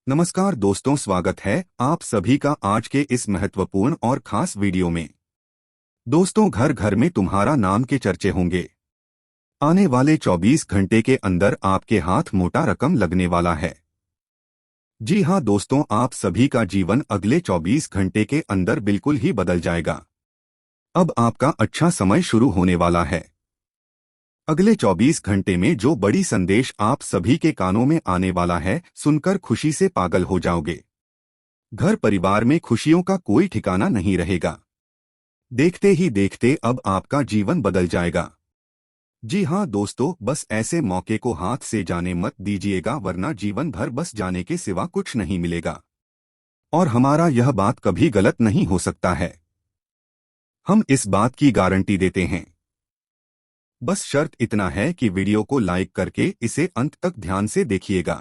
नमस्कार दोस्तों, स्वागत है आप सभी का आज के इस महत्वपूर्ण और खास वीडियो में। दोस्तों, घर घर में तुम्हारा नाम के चर्चे होंगे। आने वाले 24 घंटे के अंदर आपके हाथ मोटा रकम लगने वाला है। जी हाँ दोस्तों, आप सभी का जीवन अगले 24 घंटे के अंदर बिल्कुल ही बदल जाएगा। अब आपका अच्छा समय शुरू होने वाला है। अगले 24 घंटे में जो बड़ी संदेश आप सभी के कानों में आने वाला है, सुनकर खुशी से पागल हो जाओगे। घर परिवार में खुशियों का कोई ठिकाना नहीं रहेगा। देखते ही देखते अब आपका जीवन बदल जाएगा। जी हाँ दोस्तों, बस ऐसे मौके को हाथ से जाने मत दीजिएगा, वरना जीवन भर बस जाने के सिवा कुछ नहीं मिलेगा। और हमारा यह बात कभी गलत नहीं हो सकता है। हम इस बात की गारंटी देते हैं। बस शर्त इतना है कि वीडियो को लाइक करके इसे अंत तक ध्यान से देखिएगा।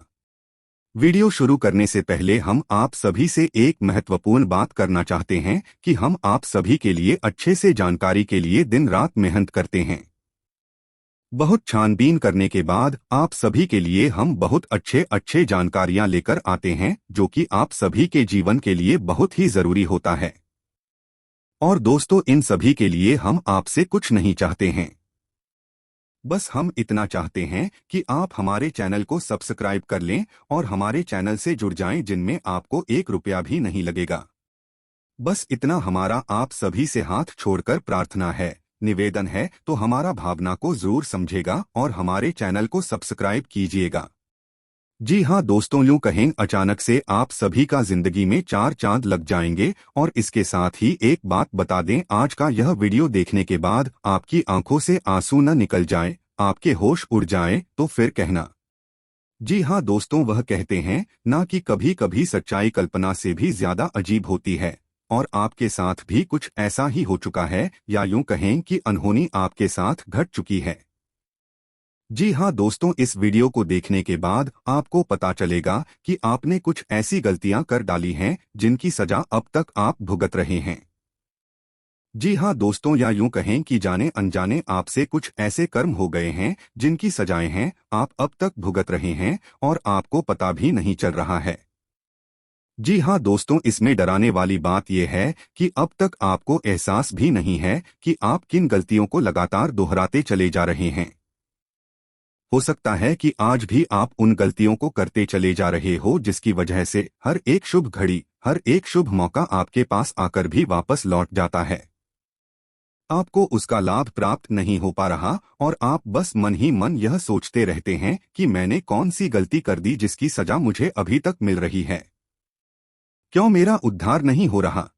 वीडियो शुरू करने से पहले हम आप सभी से एक महत्वपूर्ण बात करना चाहते हैं कि हम आप सभी के लिए अच्छे से जानकारी के लिए दिन रात मेहनत करते हैं। बहुत छानबीन करने के बाद आप सभी के लिए हम बहुत अच्छे जानकारियां लेकर आते हैं, जो कि आप सभी के जीवन के लिए बहुत ही जरूरी होता है। और दोस्तों, इन सभी के लिए हम आपसे कुछ नहीं चाहते हैं। बस हम इतना चाहते हैं कि आप हमारे चैनल को सब्सक्राइब कर लें और हमारे चैनल से जुड़ जाएं, जिनमें आपको 1 रुपया भी नहीं लगेगा। बस इतना हमारा आप सभी से हाथ छोड़कर प्रार्थना है, निवेदन है, तो हमारा भावना को जरूर समझेगा और हमारे चैनल को सब्सक्राइब कीजिएगा। जी हाँ दोस्तों, यूं कहें अचानक से आप सभी का जिंदगी में 4 चांद लग जाएंगे। और इसके साथ ही एक बात बता दें, आज का यह वीडियो देखने के बाद आपकी आंखों से आंसू न निकल जाए, आपके होश उड़ जाए तो फिर कहना। जी हाँ दोस्तों, वह कहते हैं ना कि कभी कभी सच्चाई कल्पना से भी ज्यादा अजीब होती है। और आपके साथ भी कुछ ऐसा ही हो चुका है, या यूं कहें कि अनहोनी आपके साथ घट चुकी है। जी हाँ दोस्तों, इस वीडियो को देखने के बाद आपको पता चलेगा कि आपने कुछ ऐसी गलतियां कर डाली हैं जिनकी सजा अब तक आप भुगत रहे हैं। जी हाँ दोस्तों, या यूं कहें कि जाने अनजाने आपसे कुछ ऐसे कर्म हो गए हैं जिनकी सजाएं हैं आप अब तक भुगत रहे हैं और आपको पता भी नहीं चल रहा है। जी हाँ दोस्तों, इसमें डराने वाली बात यह है कि अब तक आपको एहसास भी नहीं है कि आप किन गलतियों को लगातार दोहराते चले जा रहे हैं। हो सकता है कि आज भी आप उन गलतियों को करते चले जा रहे हो जिसकी वजह से हर एक शुभ घड़ी, हर एक शुभ मौका आपके पास आकर भी वापस लौट जाता है। आपको उसका लाभ प्राप्त नहीं हो पा रहा और आप बस मन ही मन यह सोचते रहते हैं कि मैंने कौन सी गलती कर दी जिसकी सजा मुझे अभी तक मिल रही है। क्यों मेरा उद्धार नहीं हो रहा?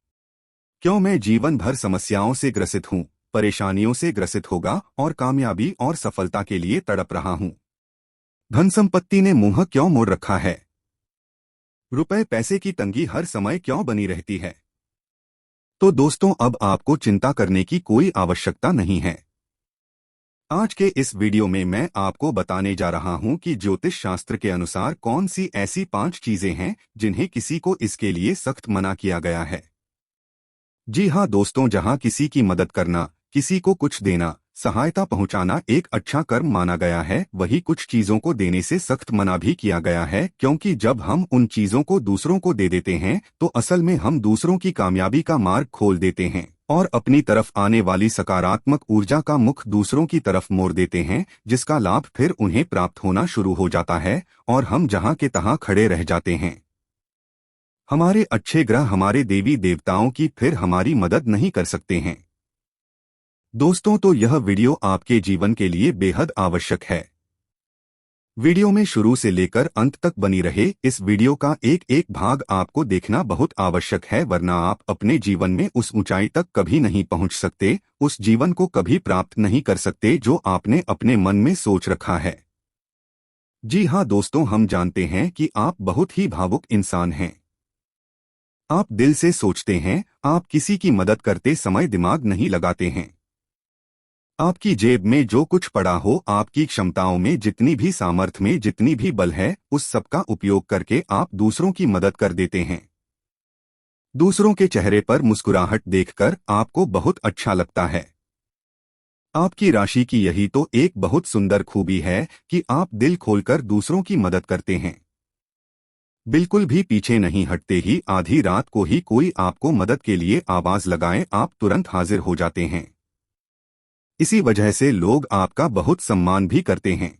क्यों मैं जीवन भर समस्याओं से ग्रसित हूँ, परेशानियों से ग्रसित होगा और कामयाबी और सफलता के लिए तड़प रहा हूँ? धन संपत्ति ने मुंह क्यों मोड़ रखा है? रुपए पैसे की तंगी हर समय क्यों बनी रहती है? तो दोस्तों, अब आपको चिंता करने की कोई आवश्यकता नहीं है। आज के इस वीडियो में मैं आपको बताने जा रहा हूं कि ज्योतिष शास्त्र के अनुसार कौन सी ऐसी 5 चीजें हैं जिन्हें किसी को इसके लिए सख्त मना किया गया है। जी हाँ दोस्तों, जहां किसी की मदद करना, किसी को कुछ देना, सहायता पहुंचाना एक अच्छा कर्म माना गया है, वही कुछ चीजों को देने से सख्त मना भी किया गया है, क्योंकि जब हम उन चीजों को दूसरों को दे देते हैं तो असल में हम दूसरों की कामयाबी का मार्ग खोल देते हैं और अपनी तरफ आने वाली सकारात्मक ऊर्जा का मुख दूसरों की तरफ मोड़ देते हैं, जिसका लाभ फिर उन्हें प्राप्त होना शुरू हो जाता है और हम जहां के तहां खड़े रह जाते हैं। हमारे अच्छे ग्रह हमारे देवी देवताओं की फिर हमारी मदद नहीं कर सकते हैं। दोस्तों, तो यह वीडियो आपके जीवन के लिए बेहद आवश्यक है। वीडियो में शुरू से लेकर अंत तक बनी रहे। इस वीडियो का एक एक भाग आपको देखना बहुत आवश्यक है, वरना आप अपने जीवन में उस ऊंचाई तक कभी नहीं पहुंच सकते, उस जीवन को कभी प्राप्त नहीं कर सकते जो आपने अपने मन में सोच रखा है। जी हाँ दोस्तों, हम जानते हैं कि आप बहुत ही भावुक इंसान हैं। आप दिल से सोचते हैं, आप किसी की मदद करते समय दिमाग नहीं लगाते हैं। आपकी जेब में जो कुछ पड़ा हो, आपकी क्षमताओं में जितनी भी सामर्थ्य में जितनी भी बल है, उस सब का उपयोग करके आप दूसरों की मदद कर देते हैं। दूसरों के चेहरे पर मुस्कुराहट देखकर आपको बहुत अच्छा लगता है। आपकी राशि की यही तो एक बहुत सुंदर खूबी है कि आप दिल खोलकर दूसरों की मदद करते हैं। बिल्कुल भी पीछे नहीं हटते ही आधी रात को ही कोई आपको मदद के लिए आवाज लगाए आप तुरंत हाजिर हो जाते हैं। इसी वजह से लोग आपका बहुत सम्मान भी करते हैं।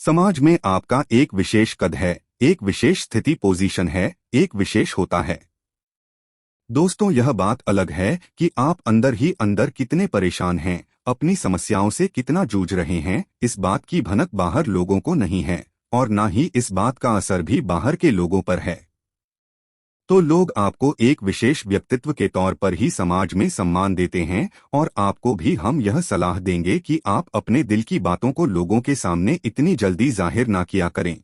समाज में आपका एक विशेष कद है, एक विशेष स्थिति पोजीशन है, एक विशेष होता है। दोस्तों, यह बात अलग है कि आप अंदर ही अंदर कितने परेशान हैं, अपनी समस्याओं से कितना जूझ रहे हैं। इस बात की भनक बाहर लोगों को नहीं है और ना ही इस बात का असर भी बाहर के लोगों पर है। तो लोग आपको एक विशेष व्यक्तित्व के तौर पर ही समाज में सम्मान देते हैं और आपको भी हम यह सलाह देंगे कि आप अपने दिल की बातों को लोगों के सामने इतनी जल्दी जाहिर ना किया करें।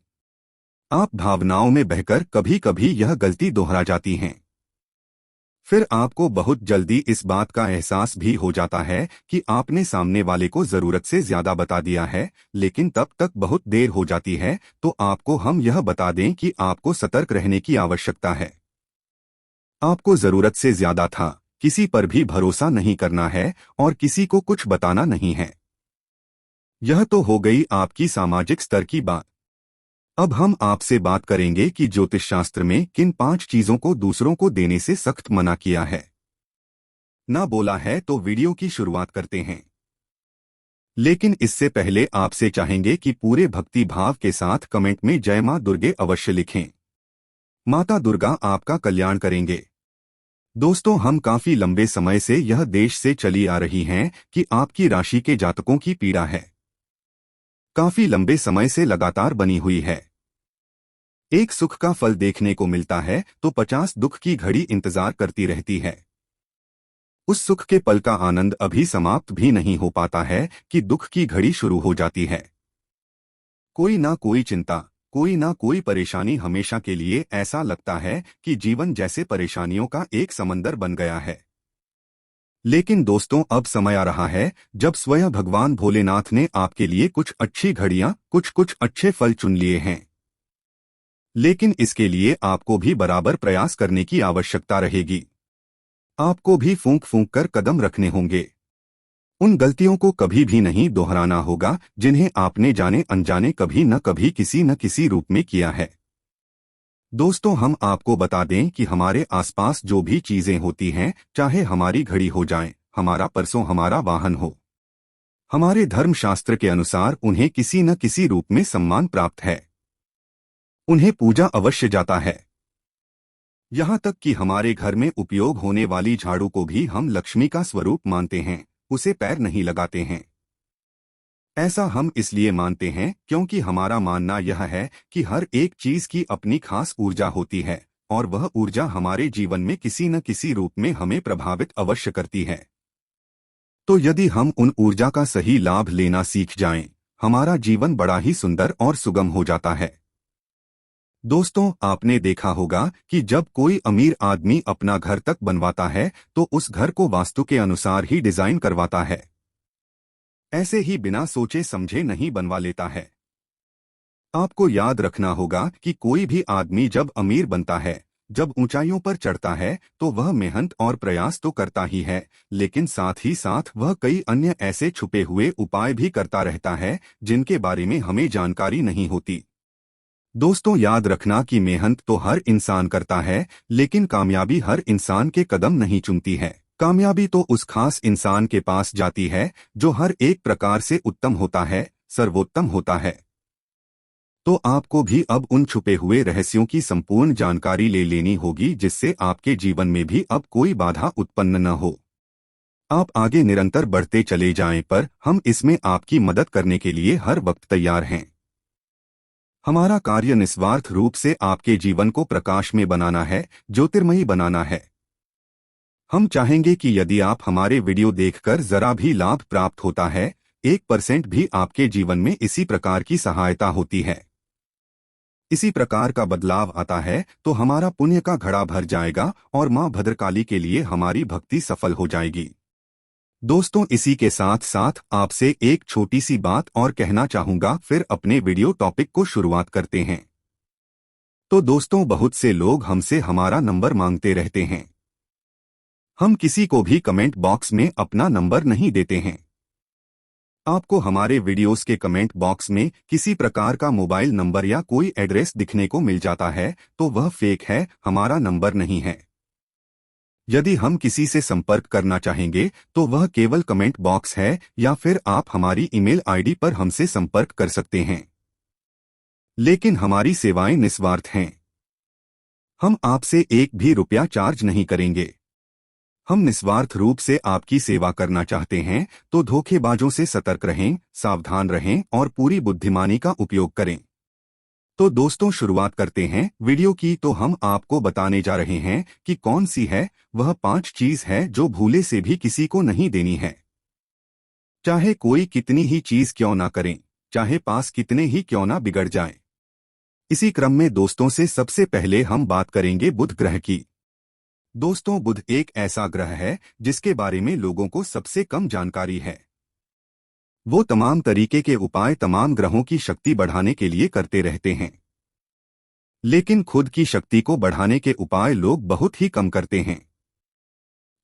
आप भावनाओं में बहकर कभी कभी यह गलती दोहरा जाती हैं। फिर आपको बहुत जल्दी इस बात का एहसास भी हो जाता है कि आपने सामने वाले को जरूरत से ज्यादा बता दिया है, लेकिन तब तक बहुत देर हो जाती है। तो आपको हम यह बता दें कि आपको सतर्क रहने की आवश्यकता है। आपको जरूरत से ज्यादा था, किसी पर भी भरोसा नहीं करना है और किसी को कुछ बताना नहीं है। यह तो हो गई आपकी सामाजिक स्तर की बात। अब हम आपसे बात करेंगे कि ज्योतिष शास्त्र में किन 5 चीजों को दूसरों को देने से सख्त मना किया है। ना बोला है तो वीडियो की शुरुआत करते हैं। लेकिन इससे पहले आपसे चाहेंगे कि पूरे भक्ति भाव के साथ कमेंट में जय मां दुर्गे अवश्य लिखें। माता दुर्गा आपका कल्याण करेंगे। दोस्तों, हम काफी लंबे समय से यह देश से चली आ रही हैं कि आपकी राशि के जातकों की पीड़ा है। काफी लंबे समय से लगातार बनी हुई है। एक सुख का फल देखने को मिलता है तो 50 दुख की घड़ी इंतजार करती रहती है। उस सुख के पल का आनंद अभी समाप्त भी नहीं हो पाता है कि दुख की घड़ी शुरू हो जाती है। कोई ना कोई चिंता, कोई ना कोई परेशानी, हमेशा के लिए ऐसा लगता है कि जीवन जैसे परेशानियों का एक समंदर बन गया है। लेकिन दोस्तों, अब समय आ रहा है जब स्वयं भगवान भोलेनाथ ने आपके लिए कुछ अच्छी घड़ियां, कुछ अच्छे फल चुन लिए हैं। लेकिन इसके लिए आपको भी बराबर प्रयास करने की आवश्यकता रहेगी। आपको भी फूंक फूंक कर कदम रखने होंगे। उन गलतियों को कभी भी नहीं दोहराना होगा जिन्हें आपने जाने अनजाने कभी न कभी किसी न किसी रूप में किया है। दोस्तों, हम आपको बता दें कि हमारे आसपास जो भी चीजें होती हैं, चाहे हमारी घड़ी हो जाए, हमारा परसों, हमारा वाहन हो, हमारे धर्मशास्त्र के अनुसार उन्हें किसी न किसी रूप में सम्मान प्राप्त है। उन्हें पूजा अवश्य जाता है। यहाँ तक कि हमारे घर में उपयोग होने वाली झाड़ू को भी हम लक्ष्मी का स्वरूप मानते हैं, उसे पैर नहीं लगाते हैं। ऐसा हम इसलिए मानते हैं क्योंकि हमारा मानना यह है कि हर एक चीज की अपनी खास ऊर्जा होती है और वह ऊर्जा हमारे जीवन में किसी न किसी रूप में हमें प्रभावित अवश्य करती है। तो यदि हम उन ऊर्जा का सही लाभ लेना सीख जाएं, हमारा जीवन बड़ा ही सुंदर और सुगम हो जाता है। दोस्तों, आपने देखा होगा कि जब कोई अमीर आदमी अपना घर तक बनवाता है तो उस घर को वास्तु के अनुसार ही डिजाइन करवाता है। ऐसे ही बिना सोचे समझे नहीं बनवा लेता है। आपको याद रखना होगा कि कोई भी आदमी जब अमीर बनता है, जब ऊंचाइयों पर चढ़ता है, तो वह मेहनत और प्रयास तो करता ही है, लेकिन साथ ही साथ वह कई अन्य ऐसे छुपे हुए उपाय भी करता रहता है जिनके बारे में हमें जानकारी नहीं होती। दोस्तों, याद रखना कि मेहनत तो हर इंसान करता है, लेकिन कामयाबी हर इंसान के कदम नहीं चुनती है। कामयाबी तो उस खास इंसान के पास जाती है जो हर एक प्रकार से उत्तम होता है, सर्वोत्तम होता है। तो आपको भी अब उन छुपे हुए रहस्यों की संपूर्ण जानकारी ले लेनी होगी जिससे आपके जीवन में भी अब कोई बाधा उत्पन्न न हो। आप आगे निरंतर बढ़ते चले जाएं, पर हम इसमें आपकी मदद करने के लिए हर वक्त तैयार हैं। हमारा कार्य निस्वार्थ रूप से आपके जीवन को प्रकाश में बनाना है, ज्योतिर्मयी बनाना है। हम चाहेंगे कि यदि आप हमारे वीडियो देखकर जरा भी लाभ प्राप्त होता है, 1% भी आपके जीवन में इसी प्रकार की सहायता होती है, इसी प्रकार का बदलाव आता है, तो हमारा पुण्य का घड़ा भर जाएगा और मां भद्रकाली के लिए हमारी भक्ति सफल हो जाएगी। दोस्तों, इसी के साथ साथ आपसे एक छोटी सी बात और कहना चाहूंगा, फिर अपने वीडियो टॉपिक को शुरुआत करते हैं। तो दोस्तों, बहुत से लोग हमसे हमारा नंबर मांगते रहते हैं। हम किसी को भी कमेंट बॉक्स में अपना नंबर नहीं देते हैं। आपको हमारे वीडियोस के कमेंट बॉक्स में किसी प्रकार का मोबाइल नंबर या कोई एड्रेस दिखने को मिल जाता है तो वह फेक है, हमारा नंबर नहीं है। यदि हम किसी से संपर्क करना चाहेंगे तो वह केवल कमेंट बॉक्स है या फिर आप हमारी ईमेल आईडी पर हमसे संपर्क कर सकते हैं। लेकिन हमारी सेवाएं निस्वार्थ हैं। हम आपसे एक भी रुपया चार्ज नहीं करेंगे। हम निस्वार्थ रूप से आपकी सेवा करना चाहते हैं तो धोखेबाजों से सतर्क रहें, सावधान रहें और पूरी बुद्धिमानी का उपयोग करें। तो दोस्तों, शुरुआत करते हैं वीडियो की। तो हम आपको बताने जा रहे हैं कि कौन सी है वह 5 चीज है जो भूले से भी किसी को नहीं देनी है। चाहे कोई कितनी ही चीज क्यों ना करें, चाहे पास कितने ही क्यों ना बिगड़ जाएं। इसी क्रम में दोस्तों से सबसे पहले हम बात करेंगे बुध ग्रह की। दोस्तों, बुध एक ऐसा ग्रह है जिसके बारे में लोगों को सबसे कम जानकारी है। वो तमाम तरीके के उपाय तमाम ग्रहों की शक्ति बढ़ाने के लिए करते रहते हैं, लेकिन खुद की शक्ति को बढ़ाने के उपाय लोग बहुत ही कम करते हैं।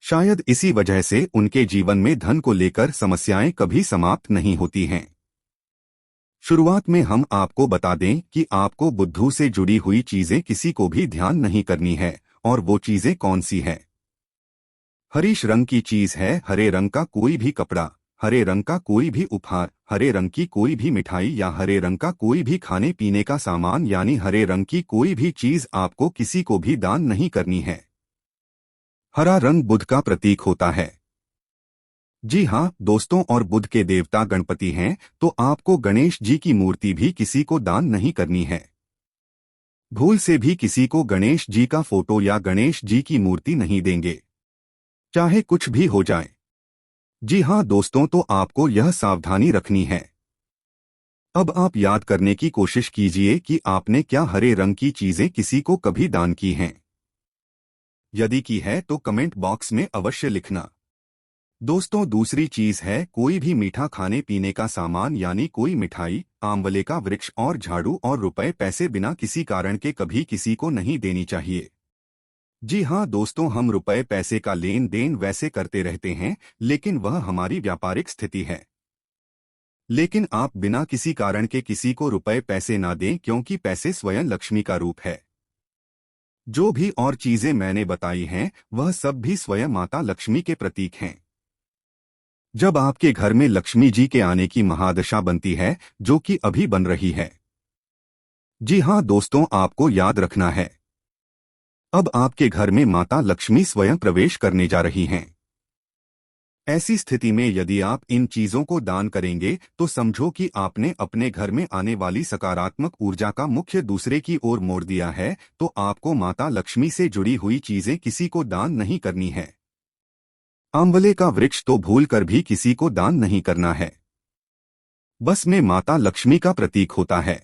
शायद इसी वजह से उनके जीवन में धन को लेकर समस्याएं कभी समाप्त नहीं होती हैं। शुरुआत में हम आपको बता दें कि आपको बुद्धू से जुड़ी हुई चीजें किसी को भी ध्यान नहीं करनी है, और वो चीजें कौन सी है। हरीश रंग की चीज है हरे रंग का कोई भी कपड़ा, हरे रंग का कोई भी उपहार, हरे रंग की कोई भी मिठाई या हरे रंग का कोई भी खाने पीने का सामान, यानी हरे रंग की कोई भी चीज आपको किसी को भी दान नहीं करनी है। हरा रंग बुध का प्रतीक होता है। जी हाँ दोस्तों, और बुध के देवता गणपति हैं, तो आपको गणेश जी की मूर्ति भी किसी को दान नहीं करनी है। भूल से भी किसी को गणेश जी का फोटो या गणेश जी की मूर्ति नहीं देंगे, चाहे कुछ भी हो जाए। जी हाँ दोस्तों, तो आपको यह सावधानी रखनी है। अब आप याद करने की कोशिश कीजिए कि आपने क्या हरे रंग की चीजें किसी को कभी दान की हैं। यदि की है तो कमेंट बॉक्स में अवश्य लिखना। दोस्तों, दूसरी चीज है कोई भी मीठा खाने पीने का सामान, यानी कोई मिठाई, आंवले का वृक्ष और झाड़ू और रुपए पैसे बिना किसी कारण के कभी किसी को नहीं देनी चाहिए। जी हाँ दोस्तों, हम रुपए पैसे का लेन देन वैसे करते रहते हैं, लेकिन वह हमारी व्यापारिक स्थिति है। लेकिन आप बिना किसी कारण के किसी को रुपए पैसे ना दें, क्योंकि पैसे स्वयं लक्ष्मी का रूप है। जो भी और चीजें मैंने बताई हैं वह सब भी स्वयं माता लक्ष्मी के प्रतीक हैं। जब आपके घर में लक्ष्मी जी के आने की महादशा बनती है, जो कि अभी बन रही है। जी हाँ दोस्तों, आपको याद रखना है, अब आपके घर में माता लक्ष्मी स्वयं प्रवेश करने जा रही हैं। ऐसी स्थिति में यदि आप इन चीजों को दान करेंगे तो समझो कि आपने अपने घर में आने वाली सकारात्मक ऊर्जा का मुख्य दूसरे की ओर मोड़ दिया है। तो आपको माता लक्ष्मी से जुड़ी हुई चीजें किसी को दान नहीं करनी है। आंवले का वृक्ष तो भूलकर भी किसी को दान नहीं करना है, बस में माता लक्ष्मी का प्रतीक होता है।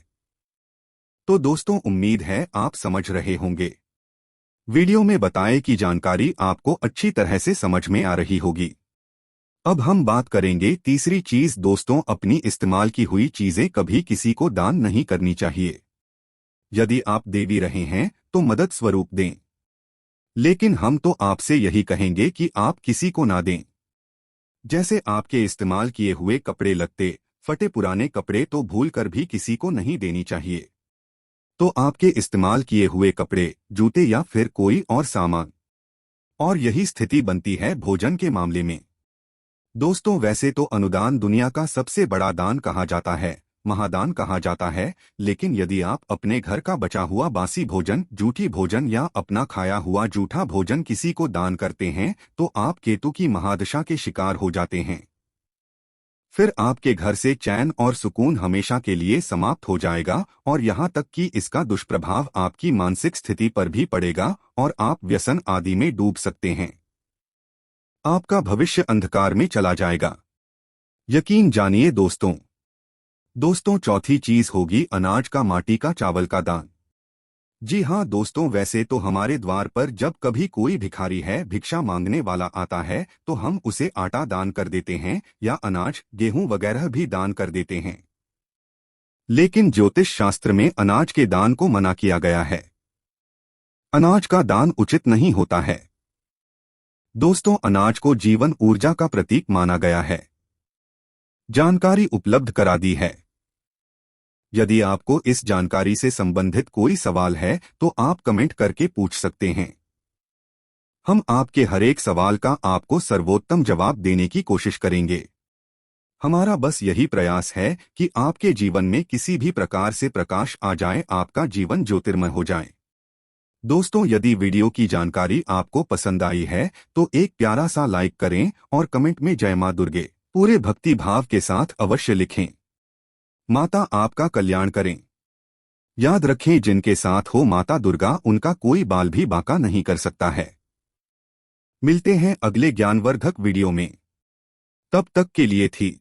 तो दोस्तों, उम्मीद है आप समझ रहे होंगे। वीडियो में बताए की जानकारी आपको अच्छी तरह से समझ में आ रही होगी। अब हम बात करेंगे तीसरी चीज। दोस्तों, अपनी इस्तेमाल की हुई चीजें कभी किसी को दान नहीं करनी चाहिए। यदि आप दे भी रहे हैं तो मदद स्वरूप दें, लेकिन हम तो आपसे यही कहेंगे कि आप किसी को ना दें। जैसे आपके इस्तेमाल किए हुए कपड़े लत्ते, फटे पुराने कपड़े तो भूल कर भी किसी को नहीं देनी चाहिए। तो आपके इस्तेमाल किए हुए कपड़े, जूते या फिर कोई और सामान। और यही स्थिति बनती है भोजन के मामले में। दोस्तों, वैसे तो अनुदान दुनिया का सबसे बड़ा दान कहा जाता है, महादान कहा जाता है, लेकिन यदि आप अपने घर का बचा हुआ बासी भोजन, जूठी भोजन या अपना खाया हुआ जूठा भोजन किसी को दान करते हैं तो आप केतु की महादशा के शिकार हो जाते हैं। फिर आपके घर से चैन और सुकून हमेशा के लिए समाप्त हो जाएगा, और यहाँ तक कि इसका दुष्प्रभाव आपकी मानसिक स्थिति पर भी पड़ेगा और आप व्यसन आदि में डूब सकते हैं। आपका भविष्य अंधकार में चला जाएगा, यकीन जानिए दोस्तों। दोस्तों, चौथी चीज होगी अनाज का, माटी का, चावल का दान। जी हाँ दोस्तों, वैसे तो हमारे द्वार पर जब कभी कोई भिखारी है, भिक्षा मांगने वाला आता है, तो हम उसे आटा दान कर देते हैं या अनाज, गेहूं वगैरह भी दान कर देते हैं। लेकिन ज्योतिष शास्त्र में अनाज के दान को मना किया गया है। अनाज का दान उचित नहीं होता है। दोस्तों, अनाज को जीवन ऊर्जा का प्रतीक माना गया है। जानकारी उपलब्ध करा दी है। यदि आपको इस जानकारी से संबंधित कोई सवाल है तो आप कमेंट करके पूछ सकते हैं। हम आपके हर एक सवाल का आपको सर्वोत्तम जवाब देने की कोशिश करेंगे। हमारा बस यही प्रयास है कि आपके जीवन में किसी भी प्रकार से प्रकाश आ जाए, आपका जीवन ज्योतिर्मय हो जाए। दोस्तों, यदि वीडियो की जानकारी आपको पसंद आई है तो एक प्यारा सा लाइक करें और कमेंट में जय मां दुर्गे पूरे भक्ति भाव के साथ अवश्य लिखें। माता आपका कल्याण करें। याद रखें, जिनके साथ हो माता दुर्गा, उनका कोई बाल भी बांका नहीं कर सकता है। मिलते हैं अगले ज्ञानवर्धक वीडियो में। तब तक के लिए थी